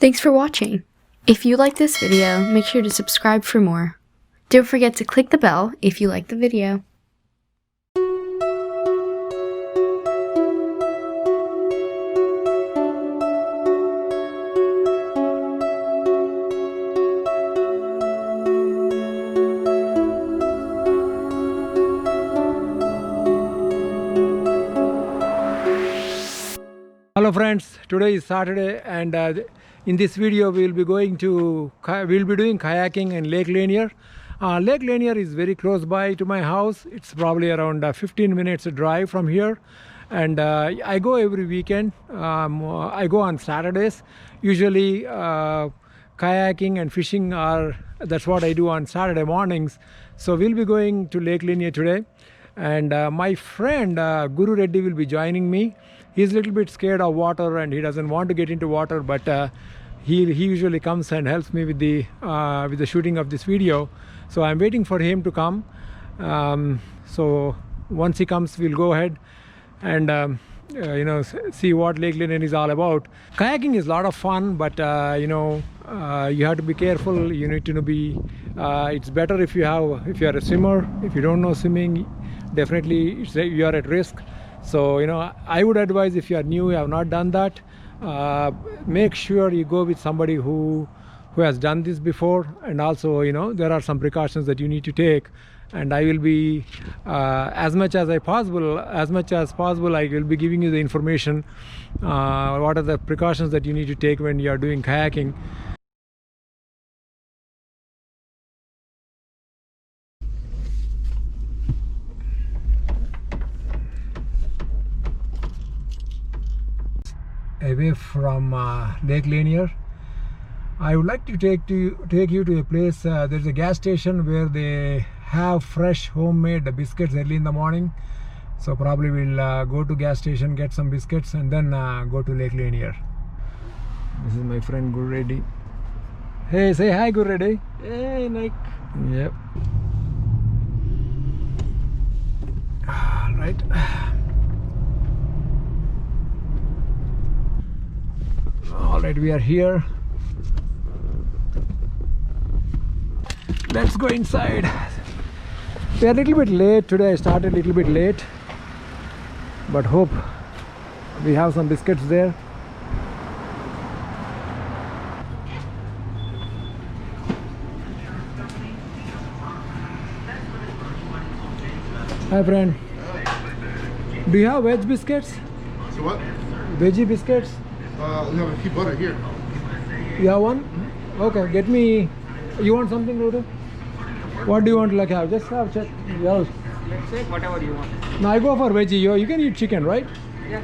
Thanks for watching. If you like this video, make sure to subscribe for more. Don't forget to click the bell if you like the video. Hello friends, today is Saturday and in this video we will be doing kayaking in Lake Lanier. Lake Lanier is very close by to my house. It's probably around 15 minutes drive from here, and I go every weekend. I go on Saturdays. Usually kayaking and fishing that's what I do on Saturday mornings. So we'll be going to Lake Lanier today, and my friend Guru Reddy will be joining me. He's a little bit scared of water and he doesn't want to get into water, but he usually comes and helps me with the shooting of this video. So I'm waiting for him to come. So once he comes, we'll go ahead and see what Lake Lanier is all about. Kayaking is a lot of fun, but you have to be careful. You need to be. It's better if you are a swimmer. If you don't know swimming, definitely you are at risk. So I would advise, if you are new, you have not done that, make sure you go with somebody who has done this before. And also there are some precautions that you need to take, and I will be as much as possible I will be giving you the information, what are the precautions that you need to take when you are doing kayaking. Away from Lake Lanier, I would like to take you to a place. There's a gas station where they have fresh homemade biscuits early in the morning. So probably we'll go to gas station, get some biscuits, and then go to Lake Lanier. This is my friend Guru Reddy. Hey, say hi, Guru Reddy. Hey, Nick. Yep. All right. Alright, we are here. Let's go inside. We are a little bit late today. I started a little bit late, but hope we have some biscuits there. Hi friend. Do you have veg biscuits? So what? Veggie biscuits? We have a few butter here. You have one? Okay, get me. You want something, Rudy? What do you want to have? Just have check. Yeah. Let's say whatever you want. No, I go for veggie. You can eat chicken, right? Yeah.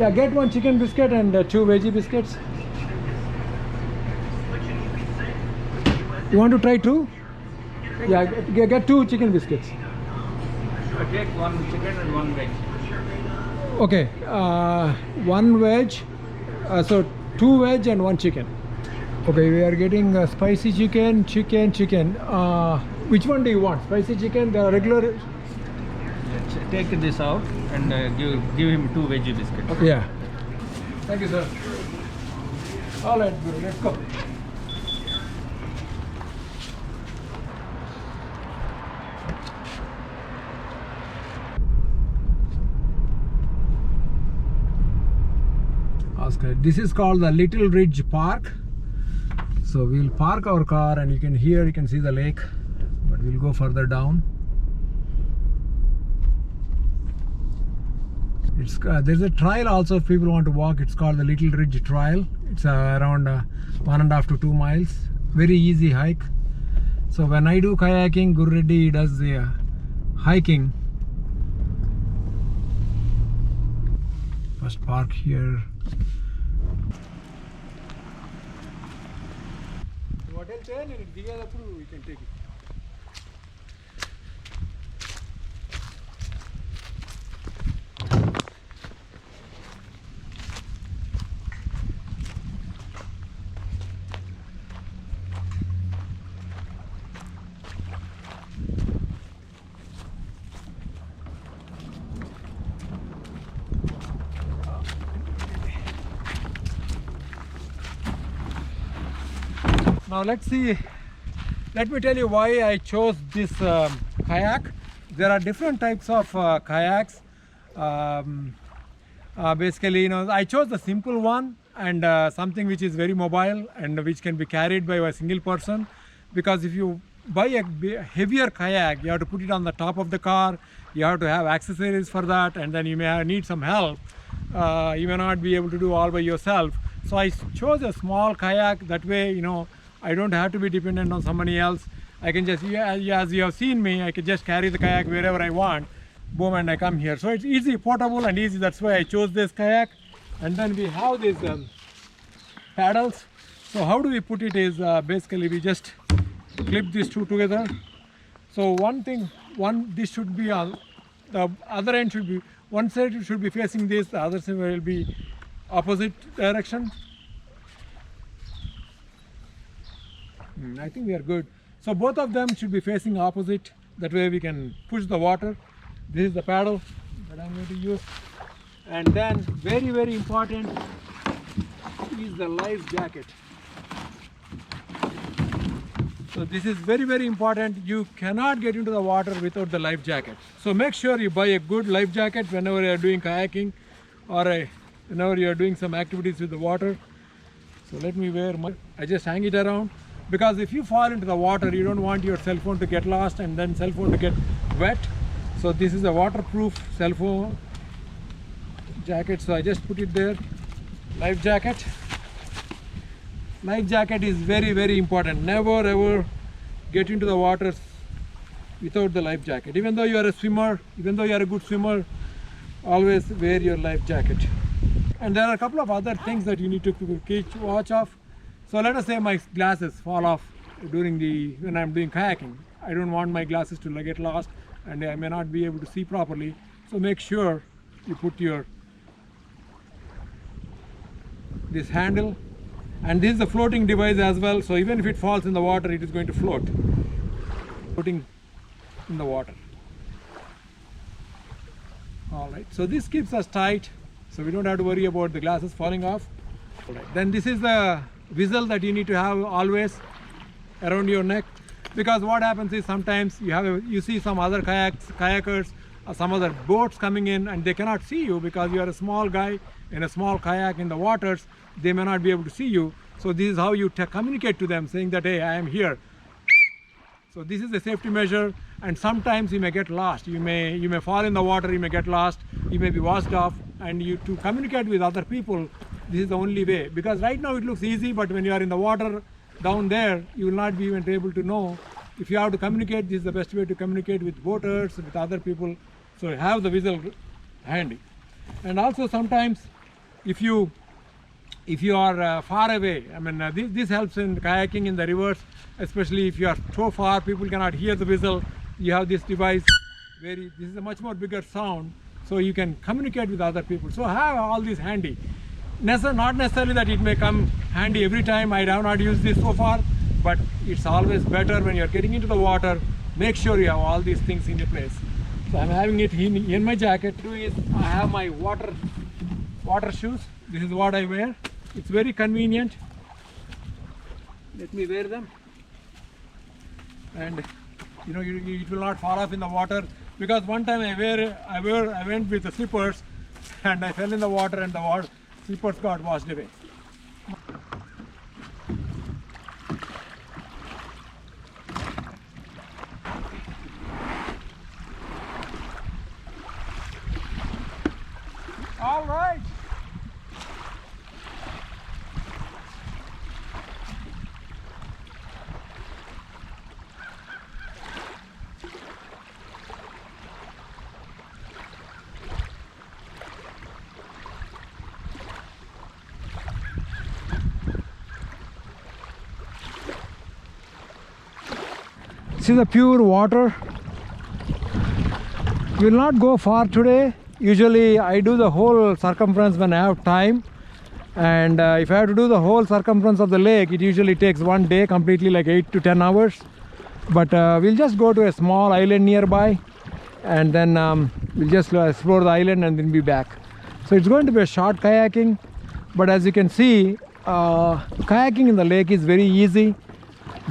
Yeah, get one chicken biscuit and 2 veggie biscuits. You want to try 2? Yeah, get 2 chicken biscuits. Take one chicken and one veg. Okay, 1 veg. So 2 veg and 1 chicken. Okay, we are getting spicy chicken. Which one do you want? Spicy chicken, the regular? Let's take this out and give him 2 veggie biscuits. Okay. Yeah. Thank you, sir. All right, Guru, let's go. This is called the Little Ridge Park. So we'll park our car, and you can see the lake, but we'll go further down. There's a trail also if people want to walk. It's called the Little Ridge Trail. It's around 1.5 to 2 miles. Very easy hike. So when I do kayaking, Guru Reddy does the hiking. First park here. Hotel 10 and we can take it. Now let's see. Let me tell you why I chose this kayak. There are different types of kayaks. Basically, you know, I chose the simple one and something which is very mobile and which can be carried by a single person. Because if you buy a heavier kayak, you have to put it on the top of the car. You have to have accessories for that, and then you may need some help. You may not be able to do all by yourself. So I chose a small kayak. That way, you know, I don't have to be dependent on somebody else. I can just, as you have seen me, I can just carry the kayak wherever I want. Boom, and I come here. So it's easy, portable and easy. That's why I chose this kayak. And then we have these paddles. So how do we put it is basically we just clip these two together. So this should be on the other end, should be one side should be facing this, the other side will be opposite direction. I think we are good. So both of them should be facing opposite. That way we can push the water. This is the paddle that I'm going to use. And then very, very important is the life jacket. So this is very, very important. You cannot get into the water without the life jacket. So make sure you buy a good life jacket whenever you are doing kayaking or whenever you are doing some activities with the water. So let me wear I just hang it around, because if you fall into the water, you don't want your cell phone to get lost and then cell phone to get wet. So this is a waterproof cell phone jacket. So I just put it there. Life jacket. Life jacket is very, very important. Never ever get into the water without the life jacket. Even though you are a swimmer, even though you are a good swimmer, always wear your life jacket. And there are a couple of other things that you need to watch of. So let us say my glasses fall off when I'm doing kayaking. I don't want my glasses to get lost and I may not be able to see properly. So make sure you put this handle, and this is a floating device as well. So even if it falls in the water, it is going to floating in the water. All right, so this keeps us tight, so we don't have to worry about the glasses falling off. All right. Then this is the whistle that you need to have always around your neck, because what happens is sometimes you see some other kayakers or some other boats coming in and they cannot see you because you are a small guy in a small kayak in the waters. They may not be able to see you. So this is how you communicate to them, saying that, hey, I am here. So this is a safety measure, and sometimes you may get lost. You may fall in the water, you may get lost, you may be washed off, and to communicate with other people, this is the only way. Because right now it looks easy, but when you are in the water down there, you will not be even able to know. If you have to communicate, this is the best way to communicate with boaters, with other people. So have the whistle handy. And also sometimes if you are far away, I mean this helps in kayaking in the rivers, especially if you are so far people cannot hear the whistle. You have this device this is a much more bigger sound, so you can communicate with other people. So have all this handy. Not necessarily that it may come handy every time. I have not used this so far, but it's always better when you're getting into the water. Make sure you have all these things in your place. So I'm having it in my jacket. I have my water shoes. This is what I wear. It's very convenient. Let me wear them, and it will not fall off in the water. Because one time I went with the slippers and I fell in the water and the slippers got washed away. All right. This is the pure water. We will not go far today. Usually I do the whole circumference when I have time, and if I have to do the whole circumference of the lake, it usually takes one day completely, like 8 to 10 hours. But we'll just go to a small island nearby, and then we'll just explore the island and then be back. So it's going to be a short kayaking, but as you can see, kayaking in the lake is very easy.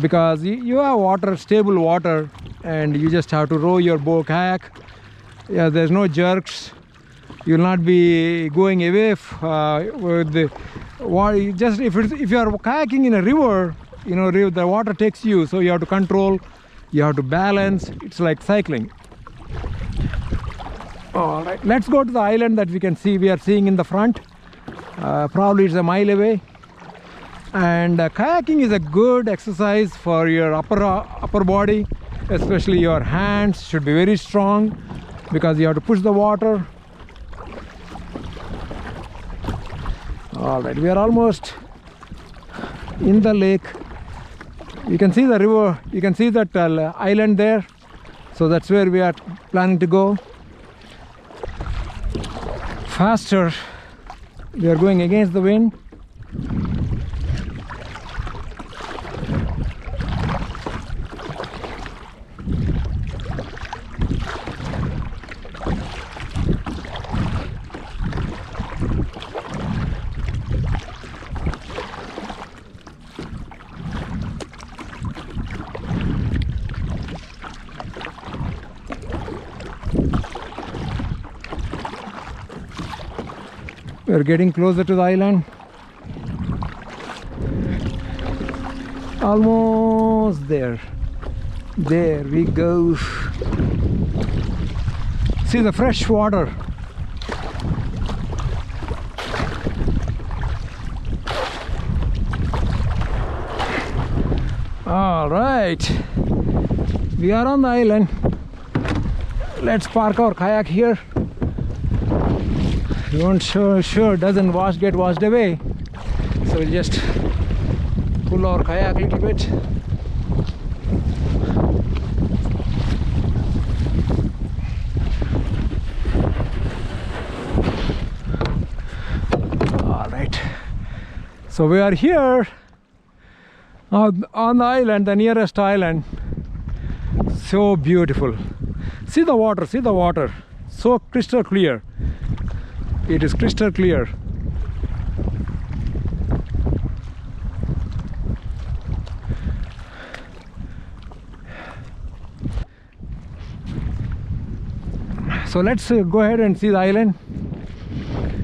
because you have water, stable water, and you just have to row your kayak. Yeah, there's no jerks. You'll not be going away with the water. Just if you are kayaking in a river, you know, the water takes you, so you have to control, you have to balance. It's like cycling. All right, let's go to the island that we are seeing in the front. Probably it's a mile away. And kayaking is a good exercise for your upper body, especially your hands should be very strong because you have to push the water. All right, we are almost in the lake. You can see the river, you can see that island there. So that's where we are planning to go. Faster, we are going against the wind. We're getting closer to the island. Almost there. There we go. See the fresh water. All right. We are on the island. Let's park our kayak here. We won't sure doesn't get washed away, so we'll just pull our kayak a little bit. All right, so we are here on the island, the nearest island. So beautiful. See the water, so crystal clear. It is crystal clear. So let's go ahead and see the island.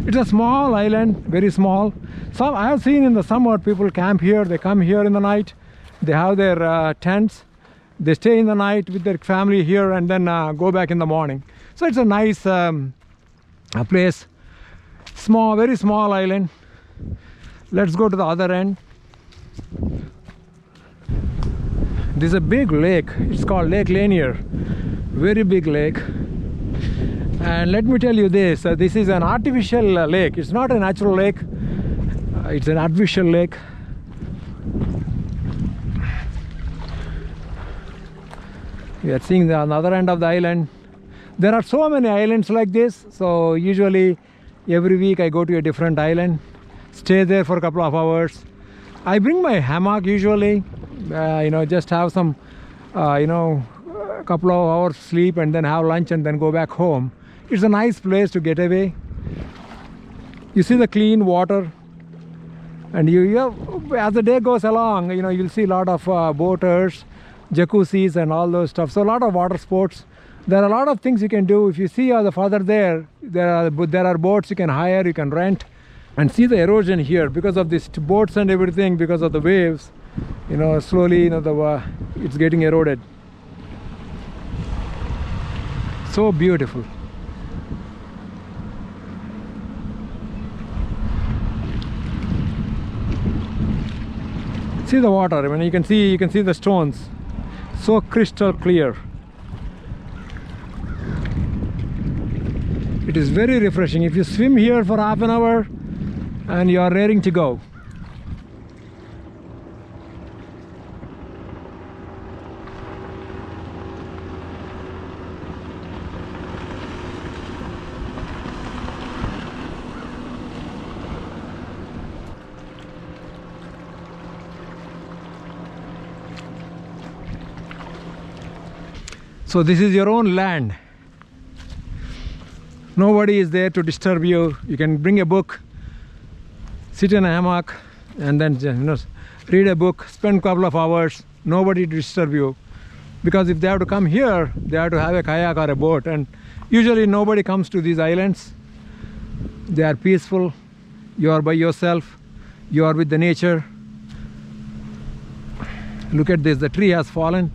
It's a small island, very small. I have seen in the summer people camp here. They come here in the night. They have their tents. They stay in the night with their family here and then go back in the morning. So it's a nice place. Small, very small island. Let's go to the other end. This is a big lake. It's called Lake Lanier. Very big lake. And let me tell you this, this is an artificial lake. It's not a natural lake. It's an artificial lake. We are seeing the other end of the island. There are so many islands like this, so usually every week I go to a different island, stay there for a couple of hours. I bring my hammock usually, just have some, a couple of hours sleep and then have lunch and then go back home. It's a nice place to get away. You see the clean water, and as the day goes along, you'll see a lot of boaters, jacuzzis and all those stuff. So a lot of water sports. There are a lot of things you can do. If you see the further there are boats you can hire, you can rent, and see the erosion here because of these boats and everything, because of the waves. Slowly, it's getting eroded. So beautiful. See the water. I mean, you can see the stones. So crystal clear. It is very refreshing. If you swim here for half an hour and you are raring to go. So this is your own land. Nobody is there to disturb you. You can bring a book, sit in a hammock, and then read a book, spend a couple of hours, nobody to disturb you. Because if they have to come here, they have to have a kayak or a boat, and usually nobody comes to these islands. They are peaceful. You are by yourself. You are with the nature. Look at this, the tree has fallen.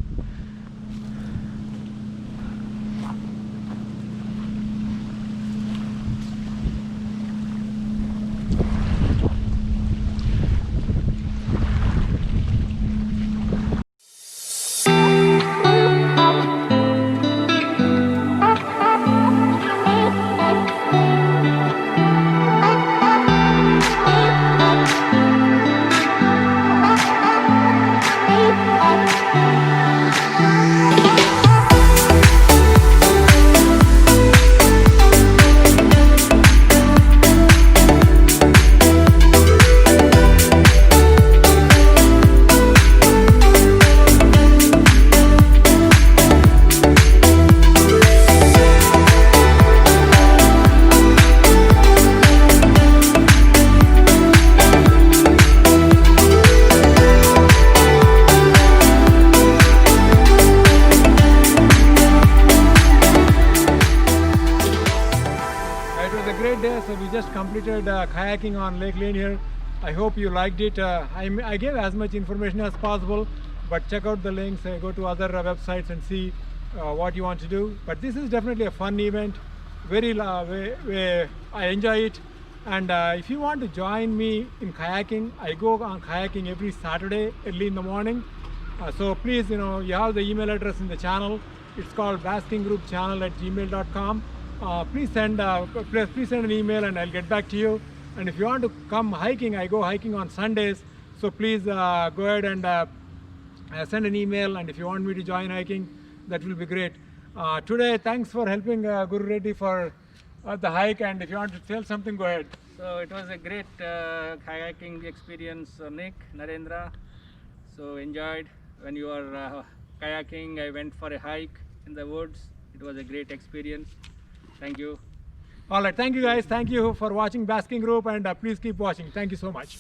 It was a great day, so we just completed kayaking on Lake Lanier. I hope you liked it. I gave as much information as possible, but check out the links, go to other websites and see what you want to do. But this is definitely a fun event, I enjoy it. And if you want to join me in kayaking, I go on kayaking every Saturday early in the morning. So please, you have the email address in the channel. It's called baskinggroupchannel@gmail.com. Please send an email and I'll get back to you. And if you want to come hiking, I go hiking on Sundays. So please go ahead and send an email. And if you want me to join hiking, that will be great. Today, thanks for helping Guru Reddy for the hike. And if you want to tell something, go ahead. So it was a great kayaking experience, Nick, Narendra. So enjoyed when you were kayaking. I went for a hike in the woods. It was a great experience. Thank you. All right. Thank you, guys. Thank you for watching Basking Group, and please keep watching. Thank you so much.